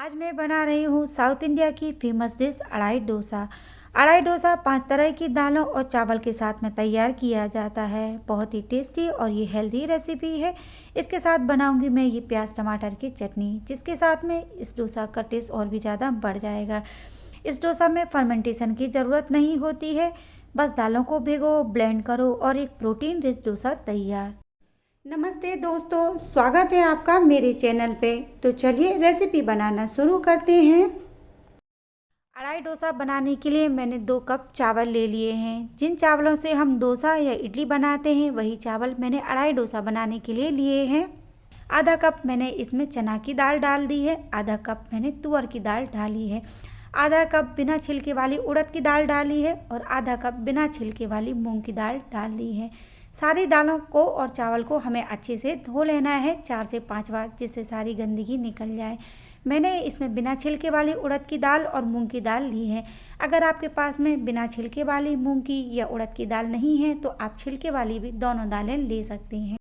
आज मैं बना रही हूँ साउथ इंडिया की फेमस डिश अड़ाई डोसा। अड़ाई डोसा 5 तरह की दालों और चावल के साथ में तैयार किया जाता है। बहुत ही टेस्टी और ये हेल्दी रेसिपी है। इसके साथ बनाऊंगी मैं ये प्याज टमाटर की चटनी, जिसके साथ में इस डोसा का टेस्ट और भी ज़्यादा बढ़ जाएगा। इस डोसा में फर्मेंटेशन की ज़रूरत नहीं होती है। बस दालों को भिगो, ब्लेंड करो और एक प्रोटीन रिच डोसा तैयार। नमस्ते दोस्तों, स्वागत है आपका मेरे चैनल पे। तो चलिए रेसिपी बनाना शुरू करते हैं। अड़ाई डोसा बनाने के लिए मैंने 2 कप चावल ले लिए हैं। जिन चावलों से हम डोसा या इडली बनाते हैं वही चावल मैंने अड़ाई डोसा बनाने के लिए लिए हैं। आधा कप मैंने इसमें चना की दाल डाल दी है, आधा कप मैंने तुअर की दाल डाली है, आधा कप बिना छिलके वाली उड़द की दाल डाली है और आधा कप बिना छिलके वाली मूंग की दाल डाल दी है। सारी दालों को और चावल को हमें अच्छे से धो लेना है 4 से 5 बार, जिससे सारी गंदगी निकल जाए। मैंने इसमें बिना छिलके वाली उड़द की दाल और मूंग की दाल ली है। अगर आपके पास में बिना छिलके वाली मूंग की या उड़द की दाल नहीं है तो आप छिलके वाली भी दोनों दालें ले सकते हैं।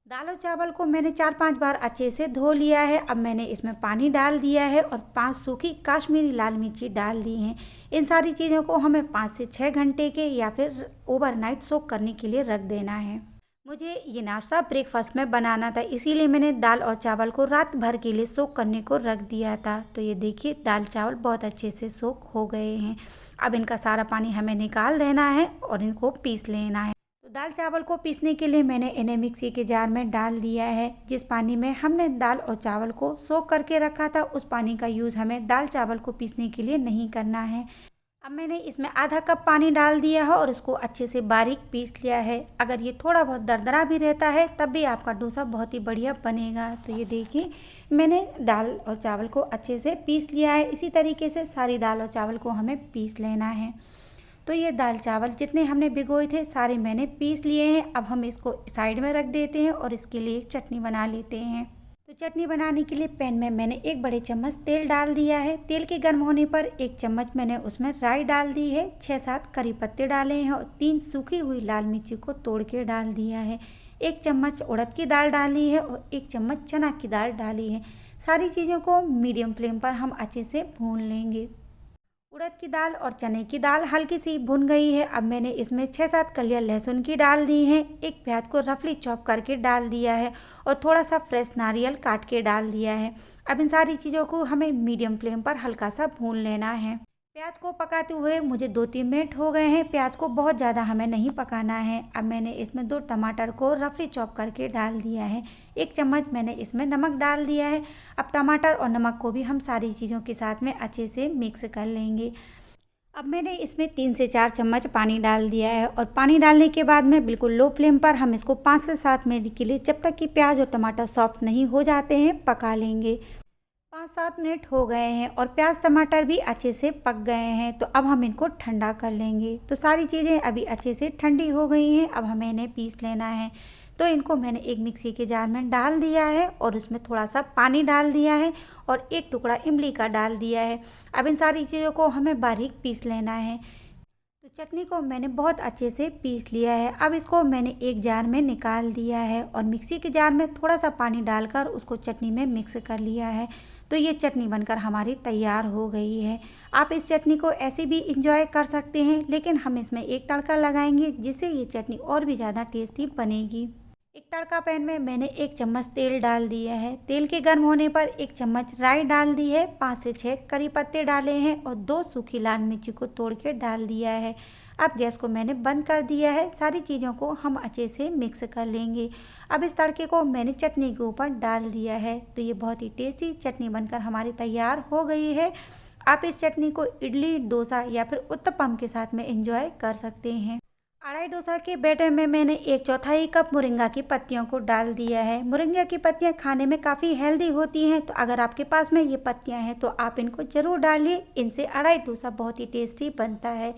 दाल और चावल को मैंने 4-5 बार अच्छे से धो लिया है। अब मैंने इसमें पानी डाल दिया है और 5 सूखी काश्मीरी लाल मिर्ची डाल दी हैं। इन सारी चीज़ों को हमें 5 से 6 घंटे के या फिर ओवरनाइट सोक करने के लिए रख देना है। मुझे ये नाश्ता ब्रेकफास्ट में बनाना था, इसीलिए मैंने दाल और चावल को रात भर के लिए सोक करने को रख दिया था। तो ये देखिए दाल चावल बहुत अच्छे से सोक हो गए हैं। अब इनका सारा पानी हमें निकाल देना है और इनको पीस लेना है। तो दाल चावल को पीसने के लिए मैंने इन्हें मिक्सी के जार में डाल दिया है। जिस पानी में हमने दाल और चावल को सोक करके रखा था उस पानी का यूज़ हमें दाल चावल को पीसने के लिए नहीं करना है। अब मैंने इसमें आधा कप पानी डाल दिया है और इसको अच्छे से बारीक पीस लिया है। अगर ये थोड़ा बहुत दरदरा भी रहता है तब भी आपका डोसा बहुत ही बढ़िया बनेगा। तो ये देखिए मैंने दाल और चावल को अच्छे से पीस लिया है। इसी तरीके से सारी दाल और चावल को हमें पीस लेना है। तो ये दाल चावल जितने हमने भिगोए थे सारे मैंने पीस लिए हैं। अब हम इसको साइड में रख देते हैं और इसके लिए एक चटनी बना लेते हैं। तो चटनी बनाने के लिए पैन में मैंने 1 बड़े चम्मच तेल डाल दिया है। तेल के गर्म होने पर 1 चम्मच मैंने उसमें राई डाल दी है, 6-7 करी पत्ते डाले हैं और 3 सूखी हुई लाल मिर्ची को तोड़ के डाल दिया है। 1 चम्मच उड़द की दाल डाली है और 1 चम्मच चना की दाल डाली है। सारी चीज़ों को मीडियम फ्लेम पर हम अच्छे से भून लेंगे। उड़द की दाल और चने की दाल हल्की सी भुन गई है। अब मैंने इसमें 6-7 कलियां लहसुन की डाल दी हैं, एक प्याज को रफली चॉप करके डाल दिया है और थोड़ा सा फ्रेश नारियल काट के डाल दिया है। अब इन सारी चीज़ों को हमें मीडियम फ्लेम पर हल्का सा भून लेना है। प्याज को पकाते हुए मुझे 2-3 मिनट हो गए हैं। प्याज को बहुत ज़्यादा हमें नहीं पकाना है। अब मैंने इसमें 2 टमाटर को रफली चॉप करके डाल दिया है। 1 चम्मच मैंने इसमें नमक डाल दिया है। अब टमाटर और नमक को भी हम सारी चीज़ों के साथ में अच्छे से मिक्स कर लेंगे। अब मैंने इसमें 3 से 4 चम्मच पानी डाल दिया है और पानी डालने के बाद में बिल्कुल लो फ्लेम पर हम इसको 5 से 7 मिनट के लिए, जब तक कि प्याज और टमाटर सॉफ्ट नहीं हो जाते हैं, पका लेंगे। 5-7 मिनट हो गए हैं और प्याज टमाटर भी अच्छे से पक गए हैं। तो अब हम इनको ठंडा कर लेंगे। तो सारी चीज़ें अभी अच्छे से ठंडी हो गई हैं। अब हमें इन्हें पीस लेना है। तो इनको मैंने एक मिक्सी के जार में डाल दिया है और उसमें थोड़ा सा पानी डाल दिया है और 1 टुकड़ा इमली का डाल दिया है। अब इन सारी चीज़ों को हमें बारीक पीस लेना है। तो चटनी को मैंने बहुत अच्छे से पीस लिया है। अब इसको मैंने एक जार में निकाल दिया है और मिक्सी के जार में थोड़ा सा पानी डालकर उसको चटनी में मिक्स कर लिया है। तो ये चटनी बनकर हमारी तैयार हो गई है। आप इस चटनी को ऐसे भी इंजॉय कर सकते हैं, लेकिन हम इसमें एक तड़का लगाएंगे जिससे ये चटनी और भी ज़्यादा टेस्टी बनेगी। एक तड़का पैन में मैंने 1 चम्मच तेल डाल दिया है। तेल के गर्म होने पर 1 चम्मच राई डाल दी है, 5 से 6 करी पत्ते डाले हैं और 2 सूखी लाल मिर्ची को तोड़ के डाल दिया है। अब गैस को मैंने बंद कर दिया है। सारी चीज़ों को हम अच्छे से मिक्स कर लेंगे। अब इस तड़के को मैंने चटनी के ऊपर डाल दिया है। तो ये बहुत ही टेस्टी चटनी बनकर हमारी तैयार हो गई है। आप इस चटनी को इडली, डोसा या फिर उत्तपम के साथ में एंजॉय कर सकते हैं। अड़ाई डोसा के बैटर में मैंने 1/4 कप मोरिंगा की पत्तियों को डाल दिया है। मोरिंगा की पत्तियां खाने में काफ़ी हेल्दी होती हैं, तो अगर आपके पास में ये पत्तियां हैं तो आप इनको ज़रूर डालिए। इनसे अड़ाई डोसा बहुत ही टेस्टी बनता है।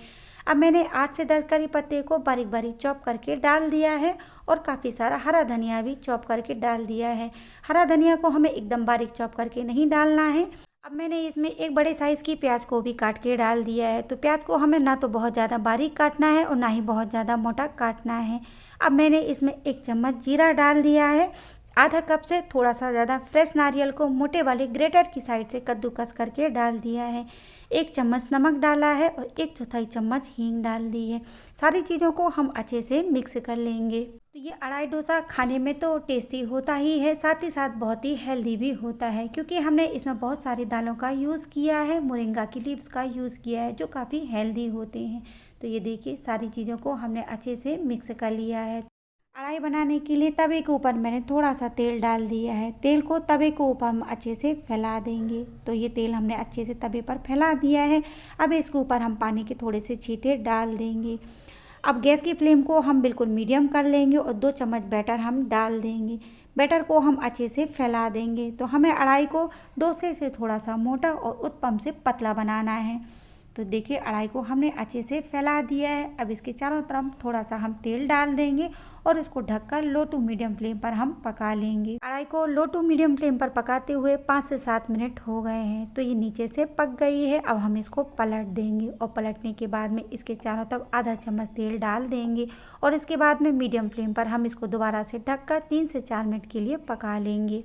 अब मैंने 8 से 10 करी पत्ते को बारीक बारीक चॉप करके डाल दिया है और काफ़ी सारा हरा धनिया भी चॉप करके डाल दिया है। हरा धनिया को हमें एकदम बारीक चॉप करके नहीं डालना है। अब मैंने इसमें 1 बड़े साइज़ की प्याज को भी काट के डाल दिया है। तो प्याज को हमें ना तो बहुत ज़्यादा बारीक काटना है और ना ही बहुत ज़्यादा मोटा काटना है। अब मैंने इसमें 1 चम्मच जीरा डाल दिया है। आधा कप से थोड़ा सा ज़्यादा फ्रेश नारियल को मोटे वाले ग्रेटर की साइड से कद्दूकस करके डाल दिया है। 1 चम्मच नमक डाला है और 1/4 चम्मच हींग डाल दी है। सारी चीज़ों को हम अच्छे से मिक्स कर लेंगे। तो ये अढ़ाई डोसा खाने में तो टेस्टी होता ही है, साथ ही साथ बहुत ही हेल्दी भी होता है, क्योंकि हमने इसमें बहुत सारी दालों का यूज़ किया है, मोरिंगा की लीव्स का यूज़ किया है, जो काफ़ी हेल्दी होते हैं। तो ये देखिए सारी चीज़ों को हमने अच्छे से मिक्स कर लिया है। कढ़ाई बनाने के लिए तवे के ऊपर मैंने थोड़ा सा तेल डाल दिया है। तेल को तवे के ऊपर हम अच्छे से फैला देंगे। तो ये तेल हमने अच्छे से तवे पर फैला दिया है। अब इसके ऊपर हम पानी के थोड़े से छींटे डाल देंगे। अब गैस की फ्लेम को हम बिल्कुल मीडियम कर लेंगे और 2 चम्मच बैटर हम डाल देंगे। बैटर को हम अच्छे से फैला देंगे। तो हमें अढ़ाई को डोसे से थोड़ा सा मोटा और उत्पम से पतला बनाना है। तो देखिए अढ़ाई को हमने अच्छे से फैला दिया है। अब इसके चारों तरफ थोड़ा सा हम तेल डाल देंगे और इसको ढककर लो टू मीडियम फ्लेम पर हम पका लेंगे। अढ़ाई को लो टू मीडियम फ्लेम पर पकाते हुए 5 से 7 मिनट हो गए हैं। तो ये नीचे से पक गई है। अब हम इसको पलट देंगे और पलटने के बाद में इसके चारों तरफ आधा चम्मच तेल डाल देंगे और इसके बाद में मीडियम फ्लेम पर हम इसको दोबारा से ढककर 3 से 4 मिनट के लिए पका लेंगे।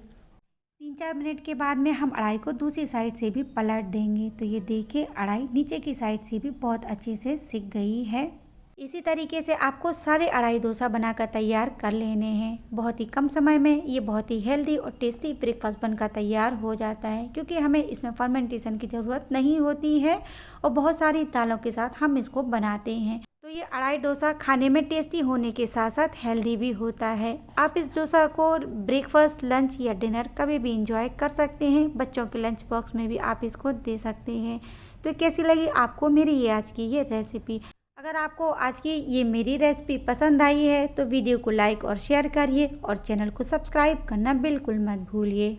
3-4 मिनट के बाद में हम अढ़ाई को दूसरी साइड से भी पलट देंगे। तो ये देखिए अढ़ाई नीचे की साइड से भी बहुत अच्छे से सिक गई है। इसी तरीके से आपको सारे अढ़ाई डोसा बनाकर तैयार कर लेने हैं। बहुत ही कम समय में ये बहुत ही हेल्दी और टेस्टी ब्रेकफास्ट बनकर तैयार हो जाता है, क्योंकि हमें इसमें फर्मेंटेशन की ज़रूरत नहीं होती है और बहुत सारी दालों के साथ हम इसको बनाते हैं। तो ये अढ़ाई डोसा खाने में टेस्टी होने के साथ साथ हेल्दी भी होता है। आप इस डोसा को ब्रेकफास्ट, लंच या डिनर कभी भी इंजॉय कर सकते हैं। बच्चों के लंच बॉक्स में भी आप इसको दे सकते हैं। तो कैसी लगी आपको मेरी ये आज की ये रेसिपी? अगर आपको आज की ये मेरी रेसिपी पसंद आई है तो वीडियो को लाइक और शेयर करिए और चैनल को सब्सक्राइब करना बिल्कुल मत भूलिए।